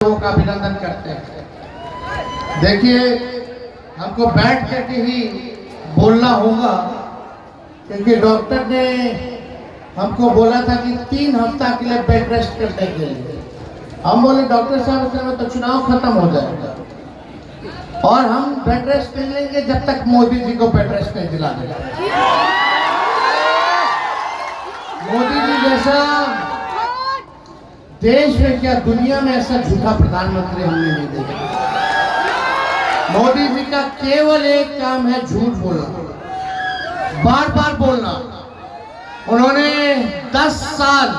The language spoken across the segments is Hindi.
लोगों का अभिनंदन करते हैं। देखिए, हमको बैठ करके ही बोलना होगा क्योंकि डॉक्टर ने हमको बोला था कि 3 हफ्ता के लिए बेड रेस्ट करने के लिए। हम बोले डॉक्टर साहब इस समय तो चुनाव खत्म हो जाएगा और हम बेड रेस्ट नहीं लेंगे जब तक मोदी जी को बेड रेस्ट नहीं दिला देगा। मोदी जी जैसा देश में क्या दुनिया में ऐसा झूठा प्रधानमंत्री हमने नहीं देखा। मोदी जी का केवल एक काम है झूठ बोलना, बार बार बोलना। उन्होंने 10 साल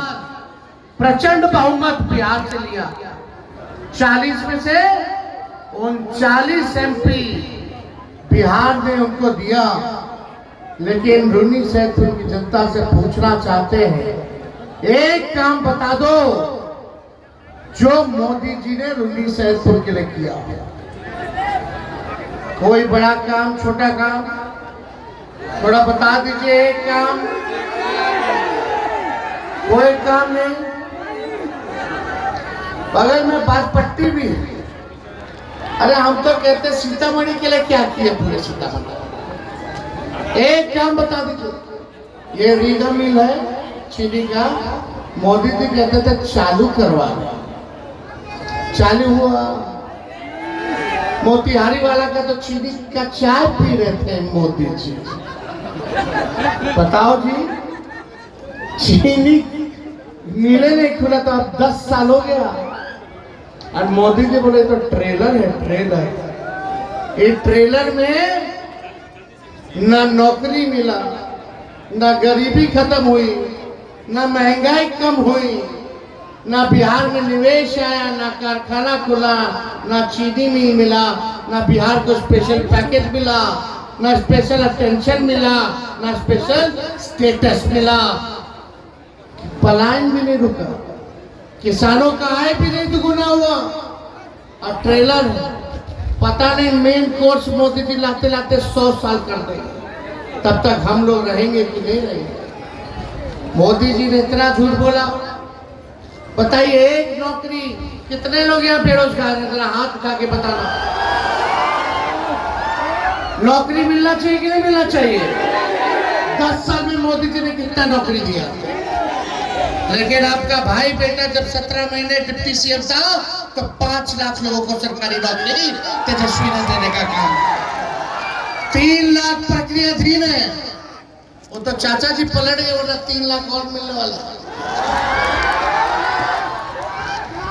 प्रचंड बहुमत बिहार से लिया, 40 में से 39 MP बिहार ने उनको दिया। लेकिन रूनी सैदपुर की जनता से पूछना चाहते हैं, एक काम बता दो जो मोदी जी ने रूनी सैदपुर के लिए किया। कोई बड़ा काम, छोटा काम, थोड़ा बता दीजिए। एक काम, कोई काम नहीं। बगल में बाजपट्टी भी है। अरे हम तो कहते सीतामढ़ी के लिए क्या किए पूरे सीतामढ़ी। एक काम बता दीजिए। ये रीगा मिल है चीनी का, मोदी जी कहते थे चालू करवा, चालू हुआ। मोतिहारी वाला का तो चीनी का चाय पी रहे थे मोदी जी। बताओ जी, चीनी मिले नहीं खुला तो अब 10 साल हो गया और मोदी जी बोले तो ट्रेलर है, ट्रेलर। ये ट्रेलर में ना नौकरी मिला, ना गरीबी खत्म हुई, ना महंगाई कम हुई, ना बिहार में निवेश आया, ना कारखाना खुला, ना चीनी मिल मिला, ना बिहार को स्पेशल पैकेज मिला, ना स्पेशल अटेंशन मिला, ना स्पेशल स्टेटस मिला। पलायन भी नहीं रुका, किसानों का आय भी नहीं दुगुना हुआ। और ट्रेलर पता नहीं मेन कोर्स मोदी जी लाते लाते 100 साल कर देंगे, तब तक हम लोग रहेंगे कि नहीं रहेंगे। मोदी जी ने इतना झूठ बोला। बताइए, एक नौकरी, कितने लोग यहाँ बेरोजगार हैं? जरा हाथ उठा के बताना। नौकरी मिलना चाहिए कि नहीं मिलना चाहिए? 10 साल में मोदी जी ने कितना नौकरी दिया। लेकिन आपका भाई बेटा जब 17 महीने डिप्टी CM था तो 5 लाख लोगों को सरकारी नौकरी तेजस्वी ने देने का काम। 3 लाख प्रक्रियाधीन है। वो तो चाचा जी पलट गए, वरना 3 लाख और मिलने वाला।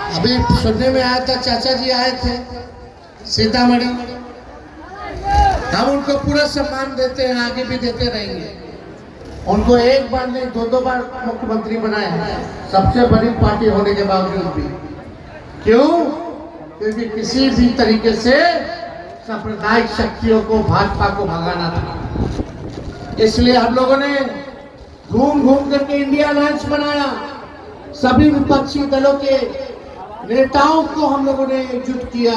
अभी सुनने में आया था, चाचा जी आए थे सीतामढ़ी। हम उनको पूरा सम्मान देते हैं, आगे भी देते रहेंगे। उनको एक बार नहीं 2-2 बार मुख्यमंत्री बनाए हैं, सबसे बड़ी पार्टी होने के बावजूद भी। क्यों? क्योंकि किसी भी तरीके से सांप्रदायिक शक्तियों को, भाजपा को भगाना था। इसलिए हम लोगों ने घूम घूम करके इंडिया अलायंस बनाया। सभी विपक्षी दलों के नेताओं को हम लोगों ने एकजुट किया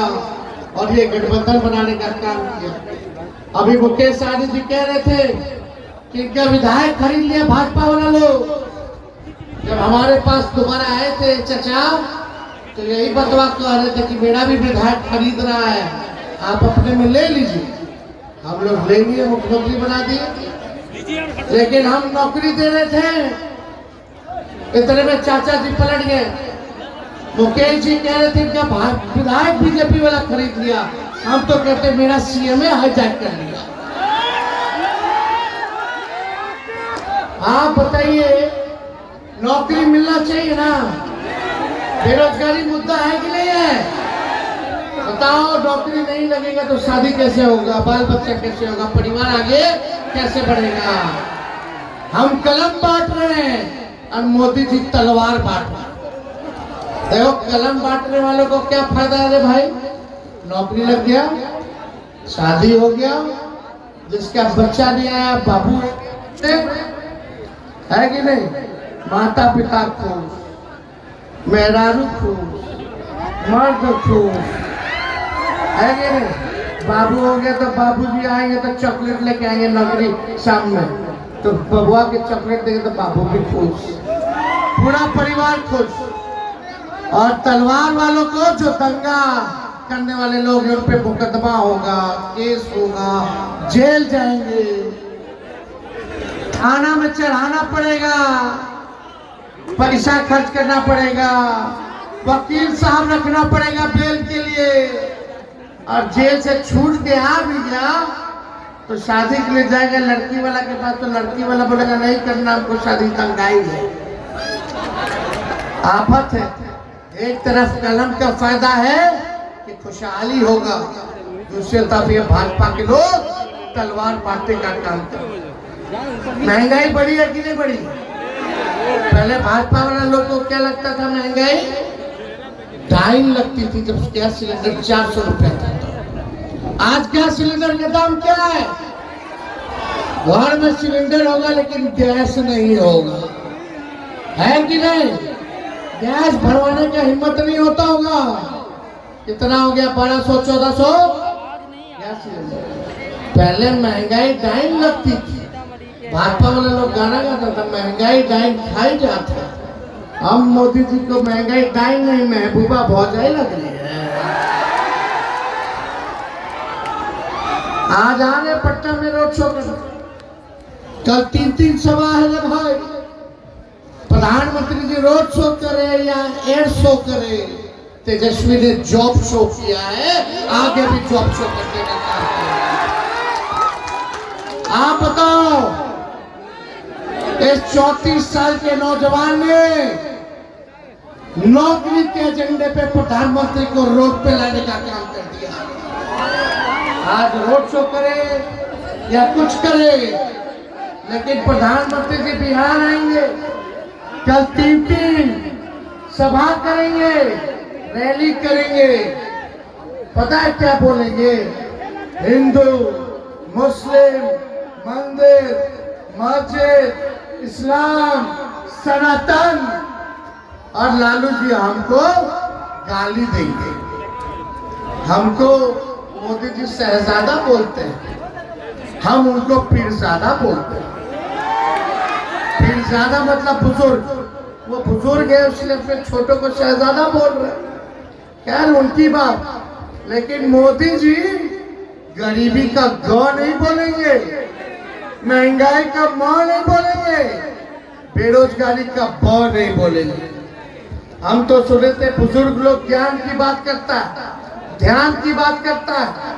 और ये गठबंधन बनाने का काम किया। अभी मुकेश सहनी जी कह रहे थे कि इनका विधायक खरीद लिया भाजपा वाला लोग। जब हमारे पास दोबारा आए थे चचा, तो यही बतवा कह रहे थे कि मेरा भी विधायक खरीद रहा है, आप अपने में ले लीजिए। हम लोग ले लिए, मुख्यमंत्री बना दिए। लेकिन हम नौकरी दे रहे थे, इतने में चाचा जी पलट गए। मुकेश जी कह रहे थे इनका विधायक बीजेपी वाला खरीद लिया। हम तो कहते मेरा CM हाईजैक कर लिया। आप बताइए, नौकरी मिलना चाहिए ना? बेरोजगारी मुद्दा है कि नहीं है? बताओ, नौकरी नहीं लगेगा तो शादी कैसे होगा, बाल बच्चा कैसे होगा, परिवार आगे कैसे बढ़ेगा? हम कलम बांट रहे हैं और मोदी जी तलवार बांट रहे हैं। देखो, कलम बांटने वालों को क्या फायदा है रे भाई? नौकरी लग गया, शादी हो गया, जिसका बच्चा नहीं आया बाबू है कि नहीं? माता पिता खुश, मेहरारू खुश, मर्द खुश है कि नहीं? बाबू हो गया तो बाबूजी आएंगे तो चॉकलेट लेके आएंगे नौकरी शाम में, तो बबुआ के चॉकलेट देंगे तो बाबू भी खुश, पूरा परिवार खुश। और तलवार वालों को जो दंगा करने वाले लोग हैं उन पे मुकदमा होगा, केस होगा, जेल जाएंगे, थाना में चढ़ाना पड़ेगा, पैसा खर्च करना पड़ेगा, वकील साहब रखना पड़ेगा बेल के लिए। और जेल से छूट के आ भी गया तो शादी के लिए जाएगा लड़की वाला के पास, तो लड़की वाला बोलेगा नहीं करना हमको शादी, तंगाई है। आफत है। एक तरफ कलम का फायदा है कि खुशहाली होगा, दूसरी तरफ ये भाजपा के लोग तलवार बांटने का काम कर। महंगाई बढ़ी है कि नहीं बढ़ी? पहले भाजपा वाले लोग को क्या लगता था महंगाई? टाइम लगती थी जब गैस सिलेंडर 400 रुपया था। आज गैस सिलेंडर का दाम क्या है? घर में सिलेंडर होगा लेकिन गैस नहीं होगा, है कि नहीं? गैस भरवाने का हिम्मत नहीं होता होगा। कितना हो गया? 1200-1400 गैस सिलेंडर। पहले महंगाई टाइम लगती थी। भाजपा वाले लोग गाना गाता था महंगाई टाइम खाई जाता। हम मोदी जी को महंगाई टाइम नहीं, महबूबा भौजाई लग रही है। आज आ रहे पटना में रोड शो कर, कल 3 सभा है भाई। प्रधानमंत्री जी रोड शो करे या एयर शो करे, तेजस्वी ने जॉब शो किया है, आगे भी जॉब शो करने का काम करेगा। आप बताओ, इस 34 साल के नौजवान ने नौकरी के एजेंडे पे प्रधानमंत्री को रोड पे लाने का काम कर दिया। आज रोड शो करे या कुछ करे, लेकिन प्रधानमंत्री जी बिहार आएंगे, कल 3 सभा करेंगे, रैली करेंगे। पता है क्या बोलेंगे? हिंदू, मुस्लिम, मंदिर, मस्जिद, इस्लाम, सनातन, और लालू जी हमको गाली देंगे। हमको मोदी जी शहजादा बोलते हैं, हम उनको पीरजादा बोलते हैं। पीरजादा मतलब बुजुर्ग, वो बुजुर्ग है इसलिए अपने छोटों को शहजादा बोल रहे हैं। खैर उनकी बात, लेकिन मोदी जी गरीबी का ग नहीं बोलेंगे, महंगाई का म नहीं बोलेंगे, बेरोजगारी का ब नहीं बोलेंगे। हम तो सुने थे बुजुर्ग लोग ज्ञान की बात करता है, ध्यान की बात करता है,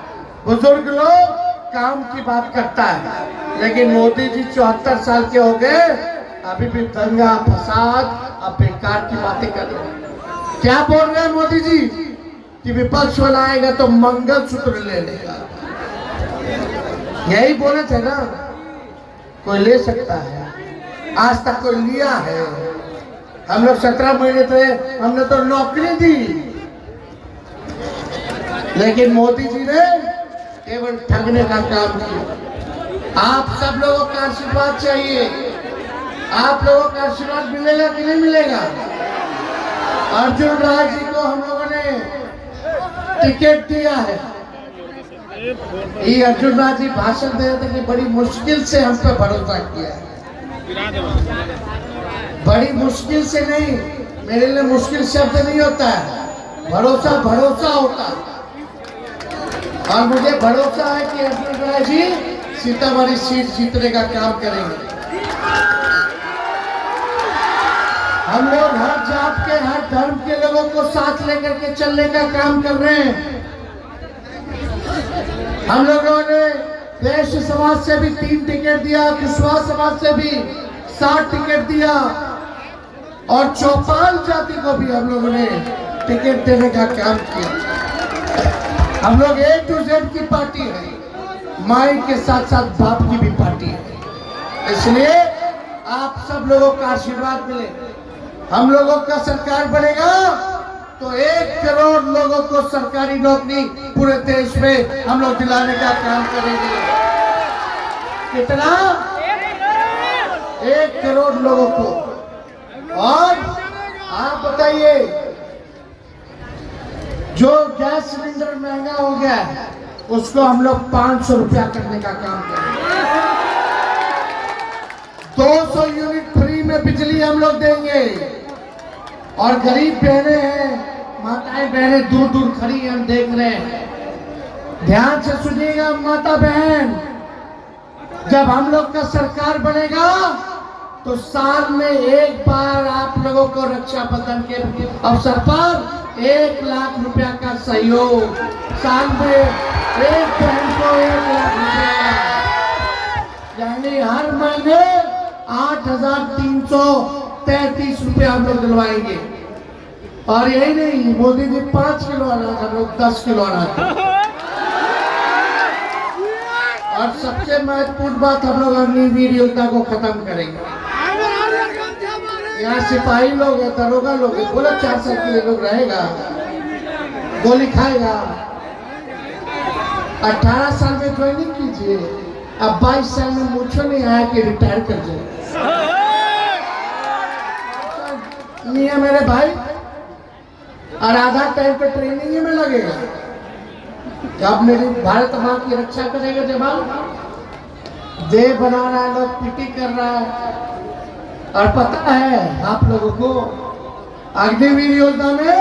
बुजुर्ग लोग काम की बात करता है, लेकिन मोदी जी 74 साल के हो गए, अभी भी दंगा फसाद अब बेकार की बातें कर रहे हैं। क्या बोल रहे हैं मोदी जी कि विपक्ष वाला आएगा तो मंगलसूत्र ले लेगा। यही बोले थे ना, कोई ले सकता है, आज तक कोई लिया है? हम लोग 17 महीने थे, हमने तो नौकरी दी, लेकिन मोदी जी ने केवल ठगने का काम किया। आप सब लोगों का आशीर्वाद चाहिए। आप लोगों का आशीर्वाद मिलेगा कि नहीं मिलेगा? अर्जुन राज जी को हम लोगों ने टिकट दिया है। ये अर्जुन राज जी भाषण दे रहे थे कि बड़ी मुश्किल से हम पे भरोसा किया है। बड़ी मुश्किल से नहीं, मेरे लिए मुश्किल शब्द नहीं होता है, भरोसा भरोसा होता है। और मुझे भरोसा है कि अर्जुन राय जी सीतामढ़ी सीट जीतने का काम करेंगे। हम लोग हर जात के, हर धर्म के लोगों को साथ लेकर के चलने का काम कर रहे हैं। हम लोगों ने वैश्य समाज से भी 3 टिकट दिया, कुशवाहा समाज से भी 7 टिकट दिया, और चौपाल जाति को भी हम लोगों ने टिकट देने का काम किया। हम लोग A to Z की पार्टी है, माई के साथ साथ बाप की भी पार्टी है। इसलिए आप सब लोगों का आशीर्वाद मिले। हम लोगों का सरकार बनेगा तो 1 करोड़ लोगों को सरकारी नौकरी पूरे देश में हम लोग दिलाने का काम करेंगे। कितना? 1 करोड़ लोगों को। और आप बताइए, जो गैस सिलेंडर महंगा हो गया है उसको हम लोग 500 रुपया करने का काम करेंगे। 200 यूनिट फ्री में बिजली हम लोग देंगे। और गरीब बहनें हैं, माताएं बहनें दूर दूर खड़ी हैं, हम देख रहे हैं। ध्यान से सुनिएगा माता बहन, जब हम लोग का सरकार बनेगा तो साल में एक बार आप लोगों को रक्षाबंधन के अवसर पर 1 लाख रुपया का सहयोग, साल में एक बहन को 1 लाख रुपया, यानी हर महीने 8,333 रुपया हम लोग दिलवाएंगे। और यही नहीं, मोदी जी 5 किलो अनाज, हम लोग 10 किलो अनाज। और सबसे महत्वपूर्ण बात, हम लोग अग्निवीर योजना को खत्म करेंगे। यहाँ सिपाही लोग है, दरोगा लोग है, बोला 4 साल के लिए लोग रहेगा, गोली खाएगा। 18 साल में ज्वाइनिंग कीजिए, अब 22 साल में मुझे नहीं आया कि रिटायर कर जाए। नहीं है मेरे भाई, और आधा टाइम पे ट्रेनिंग में लगेगा। जब मेरी भारत माँ की रक्षा करेगा जवान, देह बना रहा है, लोग पीटी कर रहा है। और पता है आप लोगों को, अग्निवीर योजना में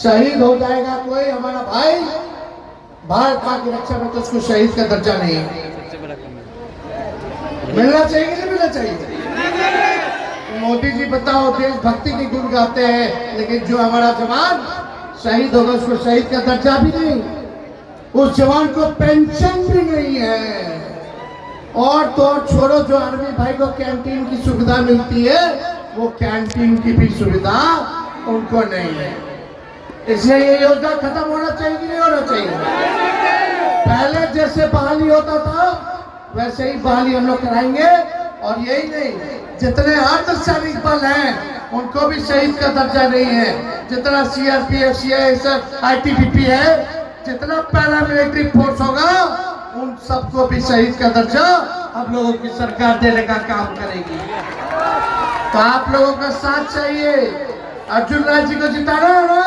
शहीद हो जाएगा कोई हमारा भाई, भारत माँ की रक्षा में, तो उसको शहीद का दर्जा नहीं है। मिलना चाहिए कि नहीं मिलना चाहिए? मोदी जी बताओ, देशभक्ति की गुण गाते हैं, लेकिन जो हमारा जवान शहीद होगा उसको शहीद का दर्जा भी नहीं, उस जवान को पेंशन भी नहीं है। और तो और छोड़ो, जो आर्मी भाई को कैंटीन की सुविधा मिलती है, वो कैंटीन की भी सुविधा उनको नहीं है। इसलिए ये योजना खत्म होना चाहिए कि नहीं होना चाहिए? पहले जैसे बहाली होता था वैसे ही बहाली हम लोग कराएंगे। और यही नहीं, जितने अर्धसैनिक बल हैं उनको भी शहीद का दर्जा नहीं है। जितना CRPF, CISF, ITBP है, जितना पैरामिलिट्री फोर्स होगा, उन सबको भी शहीद का दर्जा हम लोगों की सरकार देने का काम करेगी। तो आप लोगों का साथ चाहिए। अर्जुन राय जी को जिताना है ना?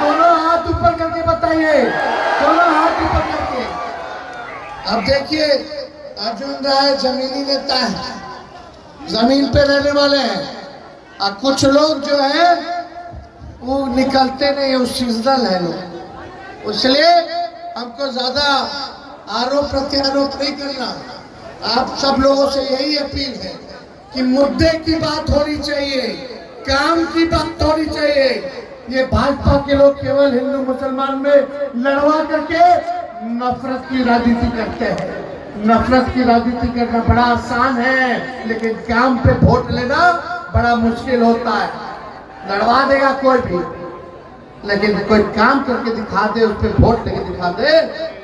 दोनों हाथ ऊपर करके बताइए, दोनों हाथ ऊपर करके। अब देखिए, अर्जुन राय जमीनी नेता है, जमीन पे रहने वाले हैं, और कुछ लोग जो है वो निकलते नहीं, वो सीजनल है लोग। इसलिए हमको ज्यादा आरोप प्रत्यारोप नहीं करना। आप सब लोगों से यही अपील है कि मुद्दे की बात होनी चाहिए, काम की बात होनी चाहिए। ये भाजपा के लोग केवल हिंदू मुसलमान में लड़वा करके नफरत की राजनीति करते हैं। नफरत की राजनीति करना बड़ा आसान है, लेकिन काम पे वोट लेना बड़ा मुश्किल होता है। लड़वा देगा कोई भी, लेकिन कोई काम करके दिखा दे, उस पर वोट लेके दिखा दे,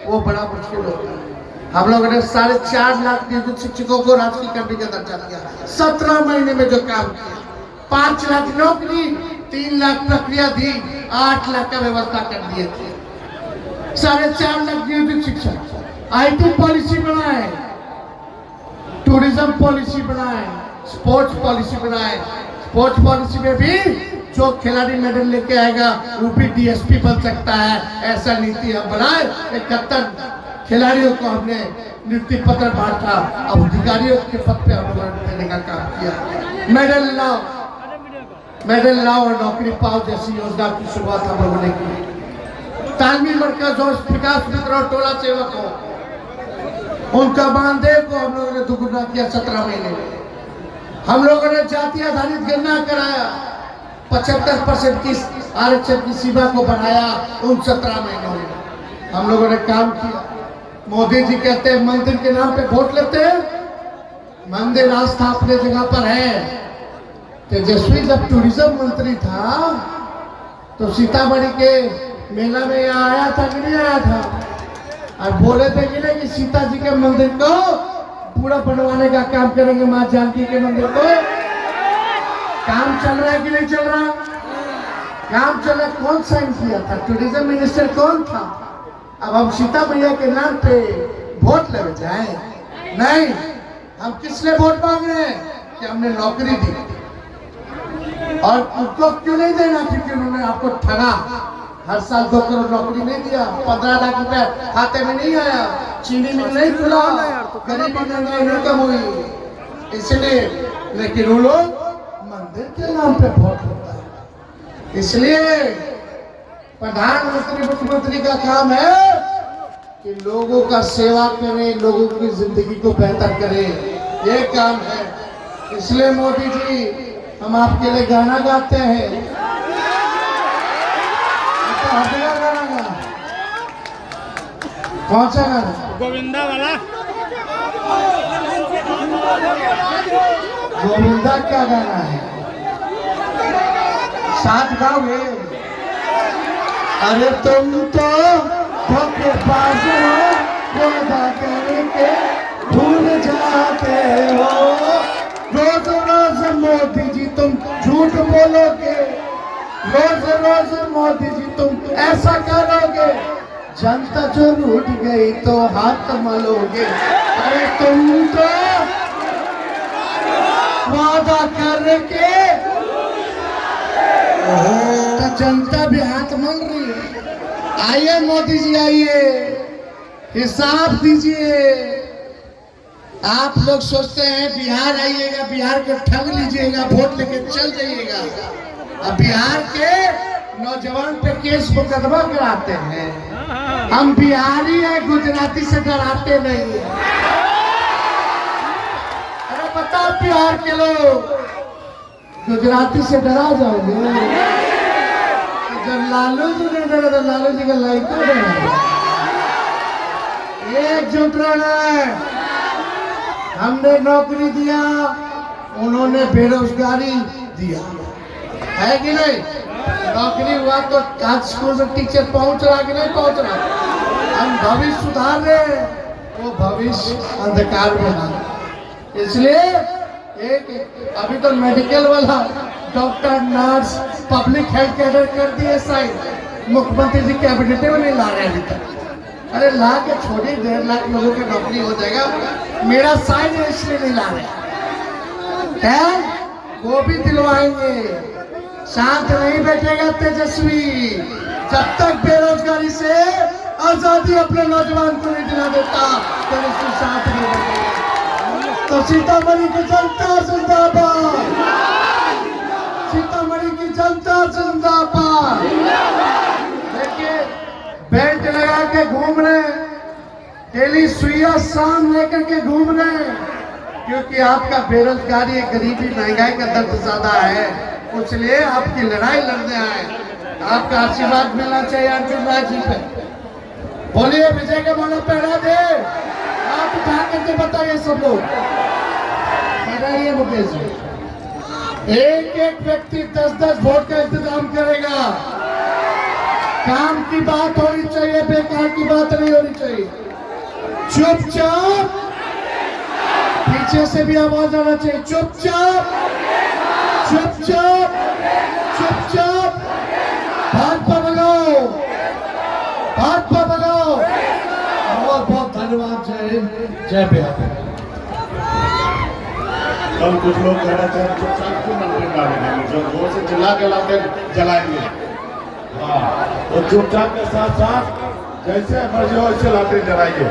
वो बड़ा मुश्किल होता है। हम लोगों ने 4.5 लाख नियोजित शिक्षकों को राजकीय कर्मी का दर्जा दिया, 17 महीने में जो काम किया। 5 लाख नौकरी, 3 लाख प्रक्रिया दी, 8 लाख का व्यवस्था कर दिए थे। 4.5 लाख नियोजित शिक्षक, IT पॉलिसी बनाए, टूरिज्म पॉलिसी बनाए, स्पोर्ट्स पॉलिसी बनाए। स्पोर्ट्स पॉलिसी में भी जो खिलाड़ी मेडल लेके आएगा वो भी DSP बन सकता है, ऐसा नीति हम बनाए। 71 खिलाड़ियों को हमने नियुक्ति पत्र बांटा, अब अधिकारियों के पद पे हम लोगों ने देने का काम किया। मेडल लाओ और नौकरी पाओ जैसी योजना की शुरुआत हम लोगों ने की। तालमी मरकज और विकास मित्र और टोला सेवक हो, उनका मानदेय को हम लोगों ने दुगुना किया 17 महीने में। हम लोगों ने जाति आधारित गणना कराया, 75% की आरक्षण की सीमा को बढ़ाया उन 17 महीनों में। हम लोगों ने काम किया। मोदी जी कहते हैं मंदिर के नाम पे वोट लेते हैं, मंदिर आस्था अपने जगह पर है। तेजस्वी जब टूरिज्म मंत्री था तो सीतामढ़ी के मेला में यहाँ आया था कि नहीं आया था? और बोले थे कि नहीं कि सीता जी के मंदिर को पूरा बनवाने का काम करेंगे, माँ जानकी के मंदिर को। काम चल रहा है कि नहीं चल रहा? काम चल रहा। कौन साइन किया था? टूरिज्म मिनिस्टर कौन था? अब हम सीता मैया के नाम पे वोट लेने जाए? नहीं, हम किस लिए वोट मांग रहे हैं? कि हमने नौकरी दी। और उनको क्यों नहीं देना? क्योंकि उन्होंने आपको ठगा। हर साल 2 करोड़ नौकरी नहीं दिया, 15 लाख रुपए खाते में नहीं आया, चीनी मिल नहीं खुला, गरीबी नहीं कम हुई, इसलिए। लेकिन वो लोग मंदिर के नाम पे वोट होता है। इसलिए प्रधानमंत्री मुख्यमंत्री का काम है कि लोगों का सेवा करे, लोगों की जिंदगी को बेहतर करे, ये काम है। इसलिए मोदी जी हम आपके लिए गाना गाते हैं। गाना गा कौन सा गाना? गोविंदा वाला। गोविंदा क्या गाना है? साथ गाओगे? अरे तुम तो धोखेबाज हो, वादा करके भूल जाते हो। रोज रोज मोदी जी तुम झूठ बोलोगे, रोज रोज मोदी जी तुम ऐसा करोगे, जनता जो रूठ गई तो हाथ मलोगे। अरे तुम तो वादा करके तो जनता भी हाथ मल रही है। आइए मोदी जी, आइए, हिसाब दीजिए। आप लोग सोचते हैं बिहार आइएगा, बिहार को ठग लीजिएगा, वोट लेके चल जाइएगा। अब बिहार के नौजवान पे केस मुकदमा कराते हैं। हम बिहारी है, गुजराती से डराते नहीं है। अरे बताओ बिहार के लोग, गुजराती से डरा जाओगे? जब लालू जी ने डरा तो लालू जी का लाइक एकजुट रहना है। हमने नौकरी दिया, उन्होंने बेरोजगारी दिया, है कि नहीं? नौकरी हुआ तो आज स्कूल में टीचर पहुंच रहा कि नहीं पहुंच रहा? हम भविष्य सुधार रहे, वो भविष्य अंधकार में ना। इसलिए एक अभी तो मेडिकल वाला doctor, nurse, public health cadre कर दिए साइन। मुख्यमंत्री जी कैबिनेट में नहीं ला रहे अभी तक। अरे ला के छोड़िए, 1.5 लाख लोगों की नौकरी हो जाएगा। मेरा साइन इसलिए नहीं ला रहे हैं, वो भी दिलवाएंगे। शांत नहीं बैठेगा तेजस्वी जब तक बेरोजगारी से आजादी अपने नौजवान को नहीं दिला देता, तेजस्वी शांत नहीं बैठेगा। तो सीतामढ़ी की जनता जिंदाबाद, सीतामढ़ी की जनता जिंदाबाद। देखिए बेल्ट लगा के घूम रहे, डेली सुइया शाम लेकर के घूम रहे, क्योंकि आपका बेरोजगारी, गरीबी, महंगाई का दर्द ज्यादा है, इसलिए आपकी लड़ाई लड़ने आए। आपका आशीर्वाद मिलना चाहिए अर्जुन राय जी पे। बोलिए विजय का माला पहरा दे। आप उठा करके बताइए सब लोग, बताइए मुकेश जी। एक एक व्यक्ति 10-10 वोट का इंतजाम करेगा। काम की बात होनी चाहिए, बेकार की बात नहीं होनी चाहिए। चुपचाप, पीछे से भी आवाज आना चाहिए, चुपचाप चुपचाप चुपचाप भाजपा बनाओ, भाजपा बनाओ। बहुत बहुत धन्यवाद। जय हिंद, जय बिहार। कल कुछ लोग कह रहे थे चुपचाप क्यों मंदिर डालेंगे, जो जोर से चिल्ला के लाते जलाएंगे। हाँ, तो चुपचाप के साथ साथ जैसे मर्जी हो वैसे लाते जलाइए।